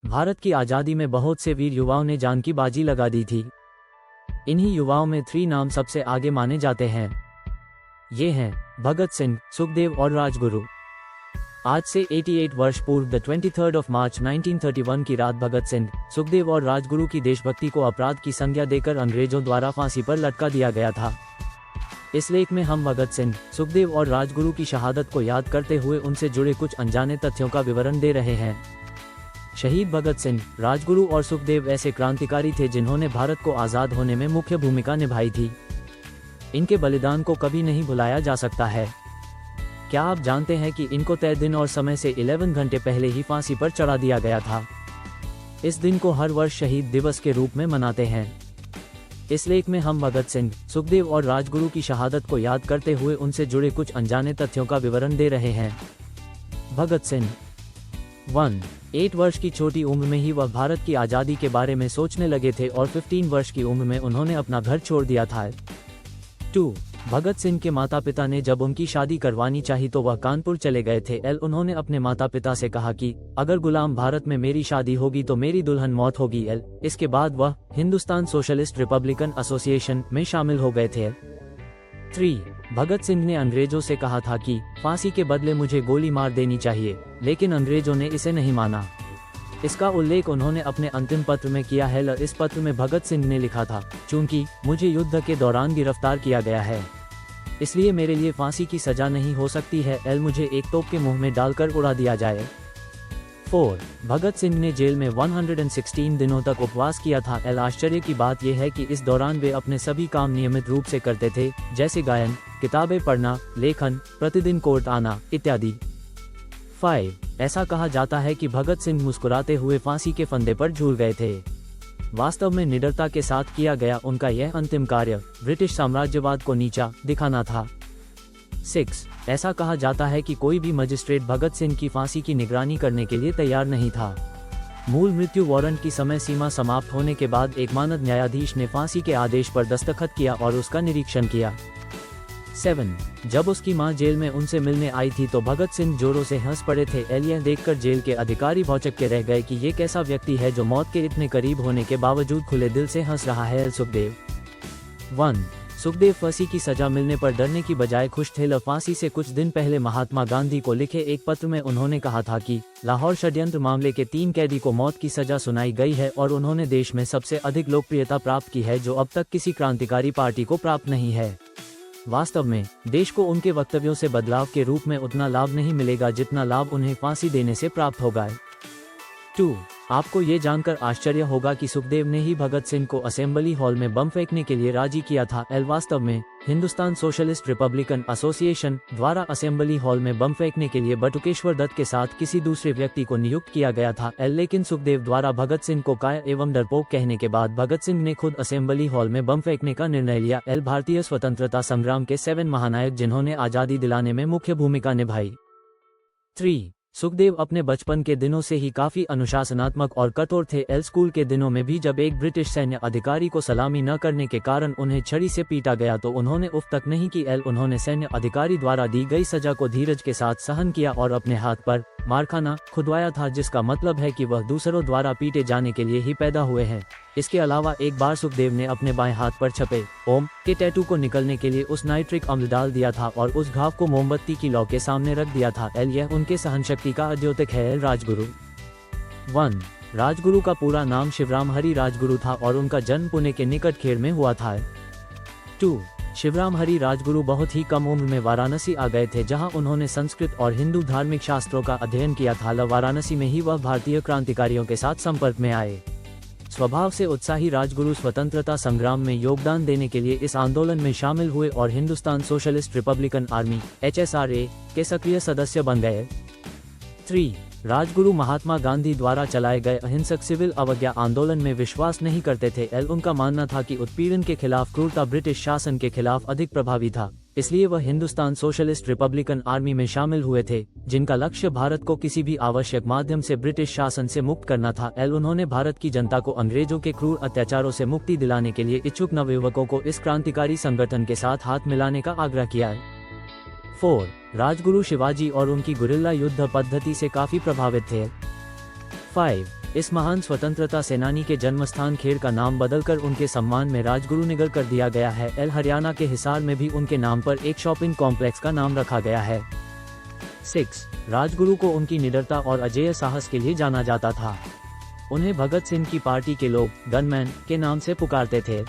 भारत की आज़ादी में बहुत से वीर युवाओं ने जान की बाजी लगा दी थी। इन्हीं युवाओं में 3 नाम सबसे आगे माने जाते हैं। ये हैं भगत सिंह, सुखदेव और राजगुरु। आज से 88 वर्ष पूर्व 23 मार्च 1931 की रात भगत सिंह, सुखदेव और राजगुरु की देशभक्ति को अपराध की संज्ञा देकर अंग्रेजों द्वारा फांसी पर लटका दिया गया था। इस लेख में हम भगत सिंह, सुखदेव और राजगुरु की शहादत को याद करते हुए उनसे जुड़े कुछ अनजाने तथ्यों का विवरण दे रहे हैं। शहीद भगत सिंह, राजगुरु और सुखदेव ऐसे क्रांतिकारी थे जिन्होंने भारत को आज़ाद होने में मुख्य भूमिका निभाई थी। इनके बलिदान को कभी नहीं भुलाया जा सकता है। क्या आप जानते हैं कि इनको तय दिन और समय से 11 घंटे पहले ही फांसी पर चढ़ा दिया गया था। इस दिन को हर वर्ष शहीद दिवस के रूप में मनाते हैं। इस लेख में हम भगत सिंह, सुखदेव और राजगुरु की शहादत को याद करते हुए उनसे जुड़े कुछ अनजाने तथ्यों का विवरण दे रहे हैं। भगत सिंह 1. 8 वर्ष की छोटी उम्र में ही वह भारत की आज़ादी के बारे में सोचने लगे थे और 15 वर्ष की उम्र में उन्होंने अपना घर छोड़ दिया था। 2. भगत सिंह के माता पिता ने जब उनकी शादी करवानी चाही तो वह कानपुर चले गए थे। उन्होंने अपने माता पिता से कहा कि अगर गुलाम भारत में मेरी शादी होगी तो मेरी दुल्हन मौत होगी। इसके बाद वह हिंदुस्तान सोशलिस्ट रिपब्लिकन एसोसिएशन में शामिल हो गए थे। 3. भगत सिंह ने अंग्रेजों से कहा था कि फांसी के बदले मुझे गोली मार देनी चाहिए, लेकिन अंग्रेजों ने इसे नहीं माना। इसका उल्लेख उन्होंने अपने अंतिम पत्र में किया है। इस पत्र में भगत सिंह ने लिखा था, चूंकि मुझे युद्ध के दौरान गिरफ्तार किया गया है, इसलिए मेरे लिए फांसी की सजा नहीं हो सकती है। मुझे एक तोप के मुंह में डालकर उड़ा दिया जाए। 4. भगत सिंह ने जेल में 116 दिनों तक उपवास किया था। आश्चर्य की बात यह है कि इस दौरान वे अपने सभी काम नियमित रूप से करते थे, जैसे गायन, किताबें पढ़ना, लेखन, प्रतिदिन कोर्ट आना इत्यादि। 5. ऐसा कहा जाता है कि भगत सिंह मुस्कुराते हुए फांसी के फंदे पर झूल गए थे। वास्तव में निडरता के साथ किया गया उनका यह अंतिम कार्य ब्रिटिश साम्राज्यवाद को नीचा दिखाना था। 6. ऐसा कहा जाता है कि कोई भी मजिस्ट्रेट भगत सिंह की फांसी की निगरानी करने के लिए तैयार नहीं था। मूल मृत्यु वारंट की समय सीमा समाप्त होने के बाद एक मानद न्यायाधीश ने फांसी के आदेश पर दस्तखत किया और उसका निरीक्षण किया। 7. जब उसकी मां जेल में उनसे मिलने आई थी तो भगत सिंह जोरों से हंस पड़े थे। यह देखकर जेल के अधिकारी भौचक्के के रह गए कि ये कैसा व्यक्ति है जो मौत के इतने करीब होने के बावजूद खुले दिल से हंस रहा है। सुखदेव 1. सुखदेव फांसी की सजा मिलने पर डरने की बजाय खुश थे। फांसी से कुछ दिन पहले महात्मा गांधी को लिखे एक पत्र में उन्होंने कहा था कि लाहौर षड्यंत्र मामले के 3 कैदी को मौत की सजा सुनाई गई है और उन्होंने देश में सबसे अधिक लोकप्रियता प्राप्त की है जो अब तक किसी क्रांतिकारी पार्टी को प्राप्त नहीं है। वास्तव में देश को उनके वक्तव्यों से बदलाव के रूप में उतना लाभ नहीं मिलेगा जितना लाभ उन्हें फांसी देने से प्राप्त होगा। 2. आपको ये जानकर आश्चर्य होगा कि सुखदेव ने ही भगत सिंह को असेंबली हॉल में बम फेंकने के लिए राजी किया था। वास्तव में हिंदुस्तान सोशलिस्ट रिपब्लिकन एसोसिएशन द्वारा असेंबली हॉल में बम फेंकने के लिए बटुकेश्वर दत्त के साथ किसी दूसरे व्यक्ति को नियुक्त किया गया था। लेकिन सुखदेव द्वारा भगत सिंह को काय एवं डरपोक कहने के बाद भगत सिंह ने खुद असेंबली हॉल में बम फेंकने का निर्णय लिया। भारतीय स्वतंत्रता संग्राम के 7 महानायक जिन्होंने आज़ादी दिलाने में मुख्य भूमिका निभाई। 3. सुखदेव अपने बचपन के दिनों से ही काफी अनुशासनात्मक और कठोर थे। स्कूल के दिनों में भी जब एक ब्रिटिश सैन्य अधिकारी को सलामी न करने के कारण उन्हें छड़ी से पीटा गया तो उन्होंने उफ तक नहीं की। उन्होंने सैन्य अधिकारी द्वारा दी गई सजा को धीरज के साथ सहन किया और अपने हाथ पर मारखाना खुदवाया था, जिसका मतलब है कि वह दूसरों द्वारा पीटे जाने के लिए ही पैदा हुए हैं। इसके अलावा एक बार सुखदेव ने अपने बाएं हाथ पर छपे ओम के टैटू को निकलने के लिए उस नाइट्रिक अम्ल डाल दिया था और उस घाव को मोमबत्ती की लौ के सामने रख दिया था। यह उनके सहनशक्ति का द्योतक है। राजगुरु 1. राजगुरु का पूरा नाम शिवराम हरि राजगुरु था और उनका जन्म पुणे के निकट खेड़ में हुआ था। 2. शिवराम हरि राजगुरु बहुत ही कम उम्र में वाराणसी आ गए थे, जहां उन्होंने संस्कृत और हिंदू धार्मिक शास्त्रों का अध्ययन किया था। वाराणसी में ही वह भारतीय क्रांतिकारियों के साथ संपर्क में आए। स्वभाव से उत्साही राजगुरु स्वतंत्रता संग्राम में योगदान देने के लिए इस आंदोलन में शामिल हुए और Hindustan socialist Republican army (HSRA) के सक्रिय सदस्य बन गए। 3. राजगुरु महात्मा गांधी द्वारा चलाए गए अहिंसक सिविल अवज्ञा आंदोलन में विश्वास नहीं करते थे। उनका मानना था कि उत्पीड़न के खिलाफ क्रूरता ब्रिटिश शासन के खिलाफ अधिक प्रभावी था, इसलिए वह हिंदुस्तान सोशलिस्ट रिपब्लिकन आर्मी में शामिल हुए थे, जिनका लक्ष्य भारत को किसी भी आवश्यक माध्यम से ब्रिटिश शासन से मुक्त करना था। उन्होंने भारत की जनता को अंग्रेजों के क्रूर अत्याचारों से मुक्ति दिलाने के लिए इच्छुक नवयुवकों को इस क्रांतिकारी संगठन के साथ हाथ मिलाने का आग्रह किया। 4. राजगुरु शिवाजी और उनकी गुरिल्ला युद्ध पद्धति से काफी प्रभावित थे। 5. इस महान स्वतंत्रता सेनानी के जन्मस्थान खेड़ का नाम बदलकर उनके सम्मान में राजगुरुनगर कर दिया गया है। हरियाणा के हिसार में भी उनके नाम पर एक शॉपिंग कॉम्प्लेक्स का नाम रखा गया है। 6. राजगुरु को उनकी निडरता और अजेय साहस के लिए जाना जाता था। उन्हें भगत सिंह की पार्टी के लोग गनमैन के नाम से पुकारते थे।